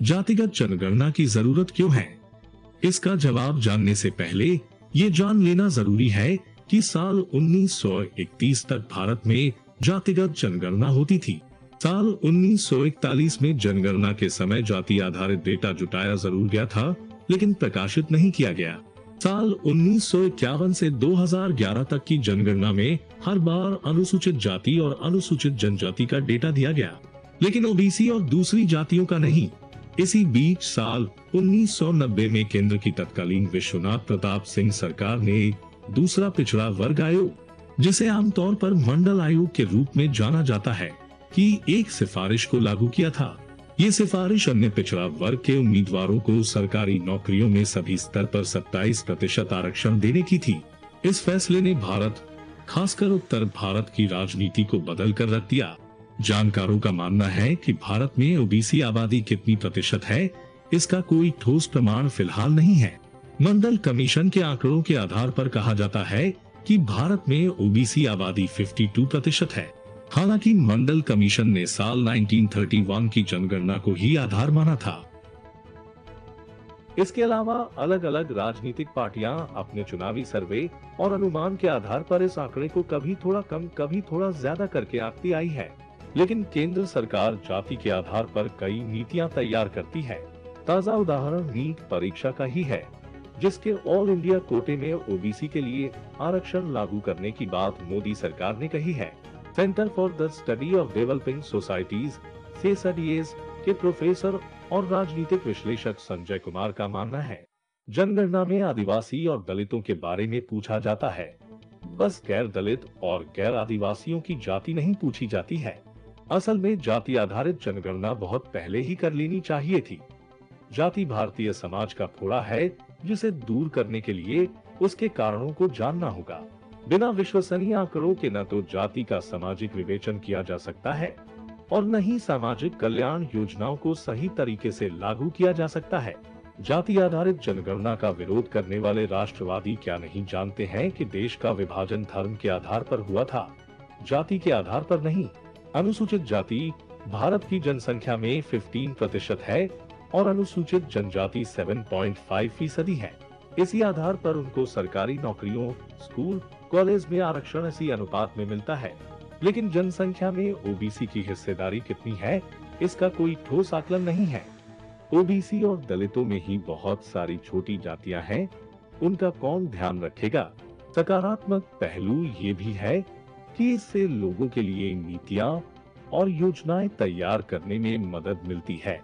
जातिगत जनगणना की जरूरत क्यों है? इसका जवाब जानने से पहले ये जान लेना जरूरी है कि साल 1931 तक भारत में जातिगत जनगणना होती थी। साल 1941 में जनगणना के समय जाति आधारित डेटा जुटाया जरूर गया था, लेकिन प्रकाशित नहीं किया गया। साल 1951 से 2011 तक की जनगणना में हर बार अनुसूचित जाति और अनुसूचित जनजाति का डेटा दिया गया, लेकिन ओबीसी और दूसरी जातियों का नहीं। इसी बीच साल 1990 में केंद्र की तत्कालीन विश्वनाथ प्रताप सिंह सरकार ने दूसरा पिछड़ा वर्ग आयोग, जिसे आमतौर पर मंडल आयोग के रूप में जाना जाता है, की एक सिफारिश को लागू किया था। ये सिफारिश अन्य पिछड़ा वर्ग के उम्मीदवारों को सरकारी नौकरियों में सभी स्तर पर 27% आरक्षण देने की थी। इस फैसले ने भारत, खासकर उत्तर भारत की राजनीति को बदल कर रख दिया। जानकारों का मानना है कि भारत में ओबीसी आबादी कितनी प्रतिशत है, इसका कोई ठोस प्रमाण फिलहाल नहीं है। मंडल कमीशन के आंकड़ों के आधार पर कहा जाता है कि भारत में ओबीसी आबादी 52% है। हालांकि मंडल कमीशन ने साल 1931 की जनगणना को ही आधार माना था। इसके अलावा अलग अलग राजनीतिक पार्टियां अपने चुनावी सर्वे और अनुमान के आधार पर इस आंकड़े को कभी थोड़ा कम, कभी थोड़ा ज्यादा करके आंकती आई है। लेकिन केंद्र सरकार जाति के आधार पर कई नीतियां तैयार करती है। ताजा उदाहरण नीट परीक्षा का ही है, जिसके ऑल इंडिया कोटे में ओबीसी के लिए आरक्षण लागू करने की बात मोदी सरकार ने कही है। Centre for the study of developing societies (CSDS) के प्रोफेसर और राजनीतिक विश्लेषक संजय कुमार का मानना है, जनगणना में आदिवासी और दलितों के बारे में पूछा जाता है, बस गैर दलित और गैर आदिवासियों की जाति नहीं पूछी जाती है। असल में जाति आधारित जनगणना बहुत पहले ही कर लेनी चाहिए थी। जाति भारतीय समाज का फोड़ा है, जिसे दूर करने के लिए उसके कारणों को जानना होगा। बिना विश्वसनीय आंकड़ों के न तो जाति का सामाजिक विवेचन किया जा सकता है और न ही सामाजिक कल्याण योजनाओं को सही तरीके से लागू किया जा सकता है। जाति आधारित जनगणना का विरोध करने वाले राष्ट्रवादी क्या नहीं जानते हैं कि देश का विभाजन धर्म के आधार पर हुआ था, जाति के आधार पर नहीं। अनुसूचित जाति भारत की जनसंख्या में 15% है और अनुसूचित जनजाति 7.5% है। इसी आधार पर उनको सरकारी नौकरियों, स्कूल, कॉलेज में आरक्षण इसी अनुपात में मिलता है। लेकिन जनसंख्या में ओबीसी की हिस्सेदारी कितनी है, इसका कोई ठोस आकलन नहीं है। ओबीसी और दलितों में ही बहुत सारी छोटी जातियां हैं, उनका कौन ध्यान रखेगा? सकारात्मक पहलू ये भी है कि इससे लोगों के लिए नीतियां और योजनाएं तैयार करने में मदद मिलती है।